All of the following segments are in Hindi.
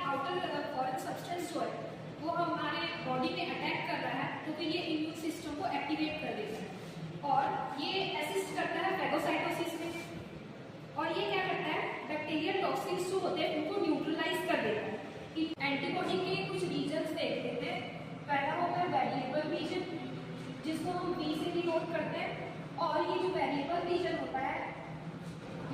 आउटर फॉरेन सब्सटेंस जो है वो हमारे बॉडी में अटैक कर रहा है तो फिर ये इम्यून सिस्टम को एक्टिवेट कर देता है और ये असिस्ट करता है फैगोसाइटोसिस में। और ये क्या करता है, बैक्टीरियल टॉक्सिन्स जो होते हैं उनको न्यूट्रलाइज कर देता है। एंटीबॉडी के कुछ रीजन्स देख लेते हैं। पहला होता है वेरिएबल रीजन, जिसको हम बी से डिनोट करते हैं। और ये जो वेरिएबल रीजन होता है,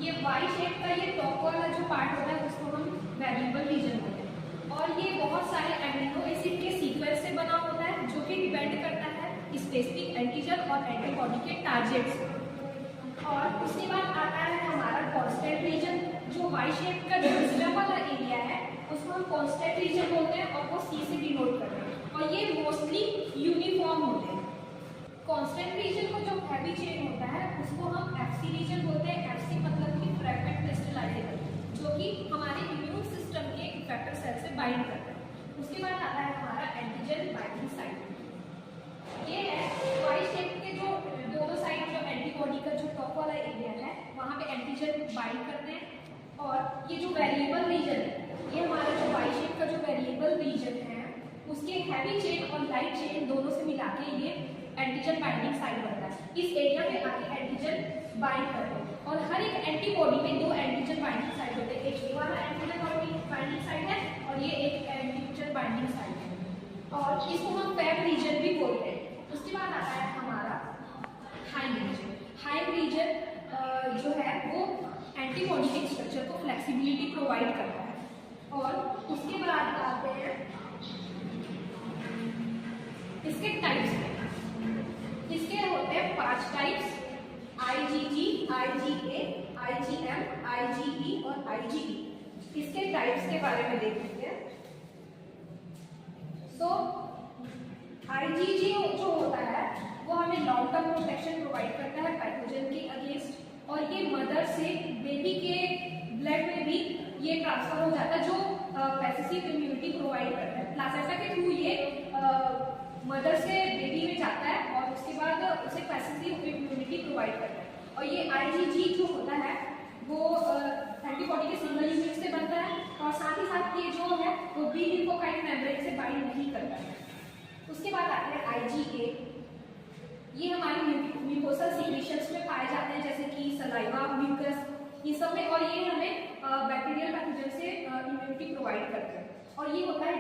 ये वाई शेप का ये टॉप वाला जो पार्ट होता है उसको हम वेरिएबल रीजन बोलते हैं। और ये बहुत सारे एमिनो एसिड के सीक्वेंस से बना होता है जो कि डिपेंड करता है स्पेसिफिक एंटीजन और एंटीबॉडी के टारगेट्स। और उसके बाद आता है हमारा कांस्टेंट रीजन, जो वाई शेप का जो दूसरा वाला एरिया है उसको हम कांस्टेंट रीजन बोलते हैं और वो सी से डिनोट करते हैं। और ये मोस्टली यूनिफॉर्म होते हैं। कांस्टेंट रीजन को जो हैवी चेन होता है उसको हम एफसी रीजन बोलते हैं। एफसी मतलब कि फ्रैगमेंट क्रिस्टलाइजेशन, जो कि हमारे इम्यून सिस्टम के इफेक्टर सेल से बाइंड करता है। उसके बाद आता है हमारा एंटीजन बाइंडिंग साइट। ये है वाई शेप के जो दोनों साइड जो एंटीबॉडी का जो टॉप वाला एरिया है वहाँ पे एंटीजन बाइंड करते हैं। और ये जो वेरिएबल रीजन है, ये हमारा जो वाई शेप का जो वेरिएबल रीजन है उसके हैवी चेन और लाइट चेन दोनों से मिला के ये एंटीजन बाइंडिंग साइट बनता है। इस एरिया में आके एंटीजन बाइंड करते हैं। और हर एक एंटीबॉडी में दो एंटीजन बाइंडिंग साइट होते हैं। एक ये वाला एंटीजन बाइंडिंग साइट है और ये एक एंटीजन बाइंडिंग साइट है। और इसको हम फैब रीजन भी बोलते हैं। उसके बाद आता है हमारा हाइम रीजन। हाइम रीजन जो है वो एंटीबॉडी के स्ट्रक्चर को फ्लेक्सिबिलिटी प्रोवाइड करता है। और उसके बाद आते हैं इसके टाइप्स में। इसके होते हैं 5 types, IgG, IgA, IgM, IgE और IgE। इसके टाइप्स के बारे में देख लेते हैं। तो IgG जो होता है वो हमें लॉन्ग टर्म प्रोटेक्शन प्रोवाइड करता है पैथोजन के अगेंस्ट। और ये मदर से बेबी के ब्लड में भी ये ट्रांसफर हो जाता है, जो पैसिव इम्यूनिटी प्रोवाइड करता है। प्लासेंटा के थ्रू ये मदर से बेबी में जाता है और उसके बाद उसे पैसिव इम्यूनिटी प्रोवाइड करता है। और ये IgG जो होता है वो एंटीबॉडी के सिंगल यूनिट से बनता है। और साथ ही साथ ये जो है वो बी लिम्फोसाइट मेम्ब्रेन से बाइंड नहीं करता है। उसके बाद आते हैं IgA। ये हमारे म्यूकोसल सीक्रेशंस में पाए जाते हैं, जैसे कि सलाइवा, म्यूकस, ये सब में। और ये हमें बैक्टीरियल पैथोजन से इम्यूनिटी प्रोवाइड करते हैं। और ये होता है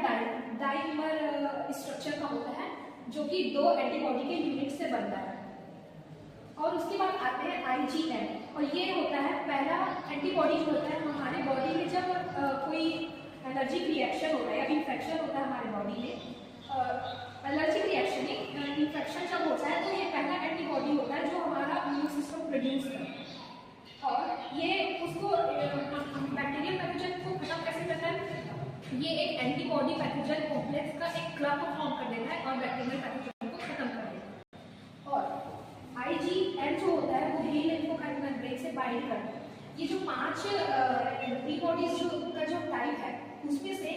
डाइमर स्ट्रक्चर का होता है, जो कि 2 एंटीबॉडी के यूनिट से बनता है। और उसके बाद आते हैं IgM। और ये होता है पहला एंटीबॉडी जो होता है हमारे बॉडी में जब कोई एलर्जिक रिएक्शन होता है या इन्फेक्शन होता है हमारे बॉडी में, एलर्जिक रिएक्शन इन्फेक्शन जब होता है तो ये पहला एंटीबॉडी होता है जो हमारा इम्यून सिस्टम प्रोड्यूस करता है। और ये उसको बैक्टीरियल पैथोजन को खत्म कैसे करता है, ये एक एंटीबॉडी पैथोजन कॉम्प्लेक्स का एक क्लब फॉर्म कर देता है और बैक्टीरियल पैथोजन को खत्म कर देता है। और IgM जो होता है वो बी लिम्फोसाइट मेम्ब्रेन से बाइंड करता है। ये जो 5 एंटीबॉडीज का जो टाइप है उसमें से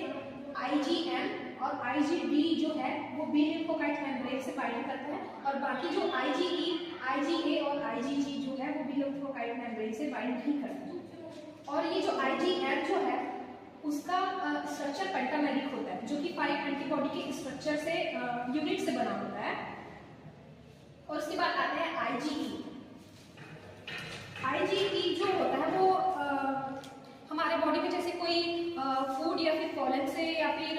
IgM और IgD जो है वो बी लिम्फोसाइट मेम्ब्रेन से बाइंड करते हैं। और बाकी जो IgE, IgA और IgG जो है वो बी लिम्फोसाइट मेम्ब्रेन से बाइंड नहीं करते। और ये जो IgM जो है उसका स्ट्रक्चर पेंटामेरिक होता है, जो कि 5 एंटीबॉडी के स्ट्रक्चर से यूनिट से बना होता है। और उसके बाद आते हैं IgE। IgE जो होता है वो हमारे बॉडी में जैसे कोई फूड या फिर पॉलन से या फिर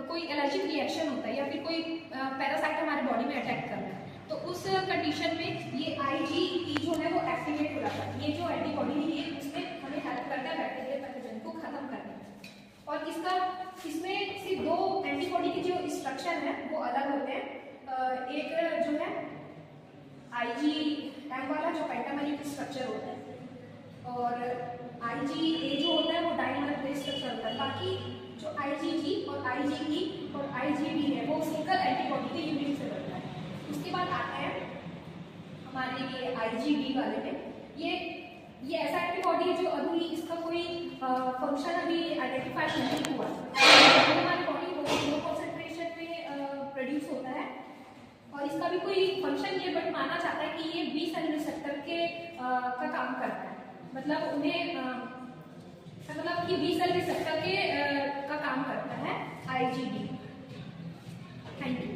कोई एलर्जिक रिएक्शन होता है या फिर कोई पैरासाइट हमारे बॉडी में अटैक कर रहा है, तो उस कंडीशन में ये IgE जो है वो एक्टिवेट हो जाता है। ये जो एंटीबॉडी है ये उसमें हमें हेल्प करता है बैक्टीरियल पैथोजन को खत्म करने में। और इसमें सिर्फ 2 एंटीबॉडी के जो स्ट्रक्चर है वो अलग होते हैं। एक जो है IgM वाला जो पेंटामेरिक स्ट्रक्चर होता है, और IgA जो होता है वो डाइमर बेस्ड स्ट्रक्चर होता है। बाकी जो IgG और IgE और IgB है वो सिंगल एंटीबॉडी के यूनिट से बनता है। उसके बाद आते हैं हमारे ये IgB वाले में। ये ऐसा एंटीबॉडी है जो अभी इसका कोई फंक्शन अभी आइडेंटिफाई नहीं हुआ। तो हमारी बॉडी को लो कॉन्सेंट्रेशन में प्रोड्यूस होता है और इसका भी कोई फंक्शन ये बट माना जाता है कि ये बी सेल रिसेप्टर के का काम करता है। मतलब उन्हें मतलब कि बी सेल रिसेप्टर के का काम करता है IgD। Thank you.